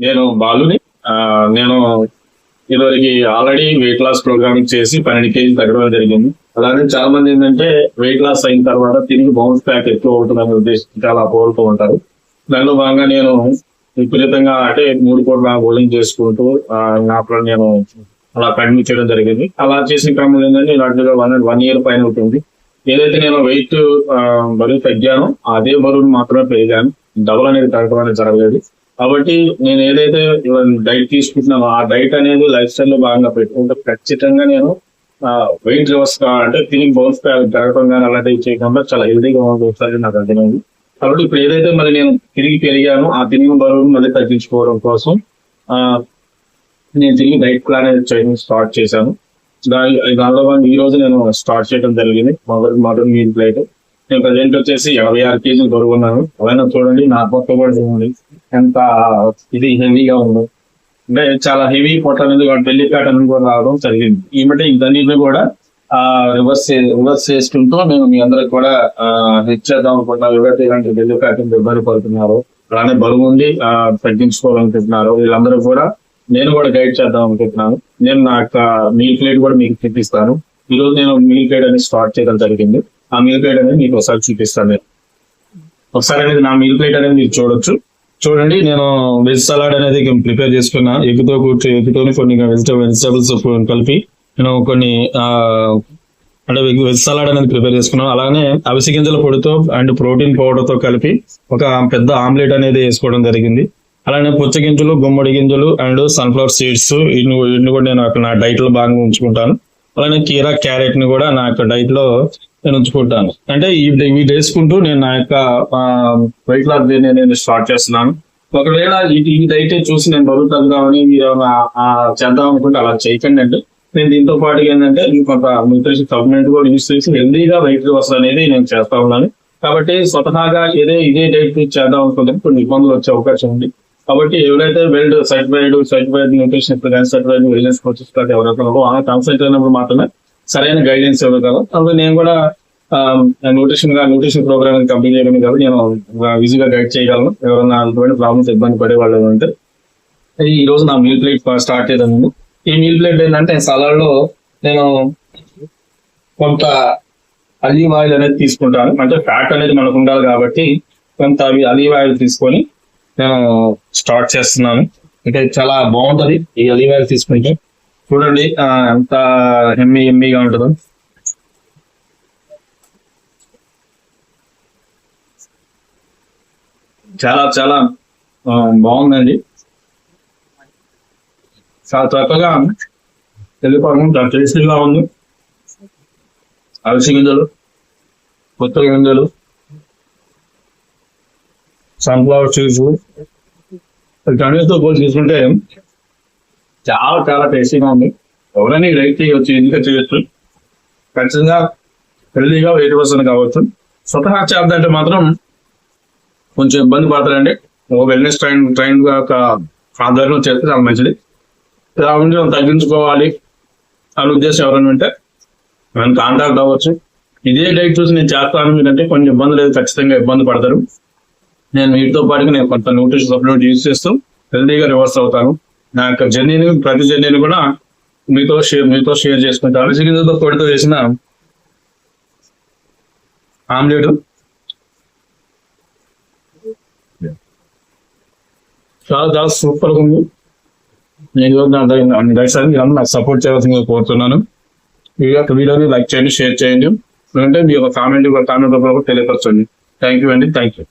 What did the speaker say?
నేను బాలుని. నేను ఇదివరకు ఆల్రెడీ వెయిట్ లాస్ ప్రోగ్రామింగ్ చేసి 12 కేజీలు తగ్గడం జరిగింది. అలానే చాలా మంది ఏంటంటే వెయిట్ లాస్ అయిన తర్వాత తిరిగి బౌన్స్ బ్యాక్ ఎక్కువ ఉంటుందని ఉద్దేశించి అలా కోరుతూ ఉంటారు. దానిలో భాగంగా నేను విపరీతంగా అంటే 3 పూటల బౌలింగ్ చేసుకుంటూ నాకు నేను అలా కంటిన్యూ చేయడం జరిగింది. అలా చేసిన క్రమంలో ఏంటంటే ఇలాంటిగా 1 ఇయర్ పైన ఉంటుంది. ఏదైతే నేను వెయిట్ బరువు తగ్గానో అదే బరువును మాత్రమే పెరిగాను. డబుల్ అనేది తగ్గడం అనేది జరగలేదు. కాబట్టి నేను ఏదైతే డైట్ తీసుకుంటున్నానో ఆ డైట్ అనేది లైఫ్ స్టైల్ లో భాగంగా పెట్టుకుంటే ఖచ్చితంగా నేను వెయిట్ రివర్స్ అంటే తిరిగి బౌన్స్ పెరగడం కానీ అలాంటివి చేయకుండా చాలా హెల్దీగా ఉంటుంది నాకు అర్థమైంది. కాబట్టి ఇప్పుడు ఏదైతే మరి నేను తిరిగి పెరిగానో ఆ తిరిగి బరువును మళ్ళీ తగ్గించుకోవడం కోసం నేను తిరిగి డైట్ ప్లాన్ అనేది చేయడం స్టార్ట్ చేశాను. దానిలో ఈ రోజు నేను స్టార్ట్ చేయడం జరిగింది. Mutton meal plate. నేను ప్రజెంట్ వచ్చేసి 86 కేజీలు బరువు ఉన్నాను. అలానే చూడండి నా పొట్ట కూడా చూడండి ఎంత ఇది హెవీగా ఉంది. అంటే చాలా హెవీ పొట్ట అనేది బెల్లి ఫ్యాట్ అనేది కూడా రావడం జరిగింది. ఈ మధ్య ఇదన్నిటిని కూడా రివర్స్ చేసుకుంటూ నేను మీ అందరికి కూడా హెచ్చేద్దాం అనుకుంటున్నా. ఎవరైతే ఇలాంటి బెల్లి ఫ్యాట్ ఇబ్బంది పడుతున్నారో అలానే బరువు ఉండి తగ్గించుకోవాలనుకుంటున్నారో వీళ్ళందరూ కూడా నేను కూడా గైడ్ చేద్దాం అనుకుంటున్నాను. నేను నా యొక్క మీల్ ప్లేట్ కూడా మీకు చూపిస్తాను. ఈ రోజు నేను మీల్ ప్లేట్ అనేది స్టార్ట్ చేయడం జరిగింది. ఆ మీల్ ప్లేట్ అనేది మీకు ఒకసారి చూపిస్తాను. నేను ఒకసారి అనేది నా మీల్ ప్లేట్ అనేది మీరు చూడొచ్చు. చూడండి, నేను వెజ్ సలాడ్ అనేది ప్రిపేర్ చేసుకున్నా. ఎగ్గుతో కొన్ని వెజిటబుల్స్ కలిపి నేను కొన్ని అంటే వెజ్ సలాడ్ అనేది ప్రిపేర్ చేసుకున్నాను. అలానే అవిసె గింజల పొడితో అండ్ ప్రోటీన్ పౌడర్ తో కలిపి ఒక పెద్ద ఆమ్లెట్ అనేది వేసుకోవడం జరిగింది. అలానే పుచ్చ గింజలు, గుమ్మడి గింజలు అండ్ సన్ఫ్లవర్ సీడ్స్ ఇన్ని కూడా నేను నా డైట్ లో భాగంగా ఉంచుకుంటాను. అలానే కీరా, క్యారెట్ ని కూడా నా యొక్క డైట్ లో నేను ఉంచుకుంటాను. అంటే ఇవి వేసుకుంటూ నేను నా యొక్క వెయిట్ లాస్ నేను స్టార్ట్ చేస్తున్నాను. ఒకవేళ ఈ డైట్ చూసి నేను బరువు తగ్గుదామని మీరు చేద్దాం అనుకుంటే అలా చేయకండి. అంటే నేను దీంతో పాటు ఏంటంటే కొంత న్యూట్రిషన్ సప్లిమెంట్ కూడా యూస్ చేసి హెల్దీగా వెయిట్ లాస్ అనేది నేను చేస్తా ఉన్నాను. కాబట్టి స్వతహాగా ఇదే డైట్ చేద్దాం అనుకుంటే కొన్ని ఇబ్బందులు వచ్చే అవకాశం ఉంది. కాబట్టి ఎవరైతే certified nutrition certified wellness coaches ఎవరైతే కన్సల్ట్ అయినప్పుడు మాత్రమే సరైన గైడెన్స్ ఇవ్వగలరు. కాబట్టి నేను కూడా న్యూట్రిషన్ ప్రోగ్రామ్ కంప్లీట్ చేయడం కాబట్టి నేను ఈజీగా గైడ్ చేయగలను. ఎవరైనా అటువంటి ప్రాబ్లమ్స్ ఇబ్బంది పడే వాళ్ళు అంటే ఈ రోజు నా మీల్ ప్లేట్ స్టార్ట్ చేద్దాను. ఈ మీల్ ప్లేట్ ఏంటంటే సలాడ్ లో నేను కొంత అలీవ్ ఆయిల్ అనేది తీసుకుంటాను. అంటే ఫ్యాట్ అనేది మనకు ఉండాలి కాబట్టి కొంత అలీవ్ ఆయిల్ తీసుకొని నేను స్టార్ట్ చేస్తున్నాను. అంటే చాలా బాగుంటది ఈ అలీవ్ ఆయిల్ తీసుకుంటే. చూడండి ఎంత ఎమ్మీగా ఉంటుందో. చాలా చాలా బాగుందండి. చాలా చక్కగా వెళ్ళిపోవడం చాలా టేస్టీగా ఉంది. అవిసె గింజలు, కొత్త గింజలు, సన్ఫ్లవర్ సీడ్స్ వీటన్నిటితో పోల్చి తీసుకుంటే చాలా చాలా టేస్టీగా ఉంది. ఎవరైనా రైట్ చేయవచ్చు, ఎందుకు చేయొచ్చు. ఖచ్చితంగా హెల్దీగా వెయిట్ పర్సన్ కావచ్చు. స్వతహా చేద్దంటే మాత్రం కొంచెం ఇబ్బంది పడతారండి. వెల్నెస్ ట్రైన్ ఆధ్వర్యంలో చేస్తే చాలా మంచిది. కాబట్టి తగ్గించుకోవాలి అనే ఉద్దేశం ఎవరైనా ఉంటే మనం కాంటాక్ట్ అవ్వచ్చు. ఇదే డైట్ చూసి నేను చేస్తాను మీరంటే కొన్ని ఇబ్బంది లేదు, ఖచ్చితంగా ఇబ్బంది పడతారు. నేను వీటితో పాటుగా నేను కొంత న్యూట్రిషన్ సప్లిమెంట్ యూజ్ చేస్తూ హెల్దీగా రివర్స్ అవుతాను. నా యొక్క ప్రతి జర్నీని కూడా మీతో షేర్ చేసుకుంటాను. అవిసె గింజలతో పొడితో చేసిన ఆమ్లెట్ చాలా చాలా సూపర్ గా ఉంది. నేను నాకు సపోర్ట్ చేయాల్సిందిగా కోరుతున్నాను. వీడియోని లైక్ చేయండి, షేర్ చేయండి. ఎందుకంటే మీ ఒక కామెంట్ రూపంలో తెలియపరచండి. థ్యాంక్ యూ అండి. Thank you.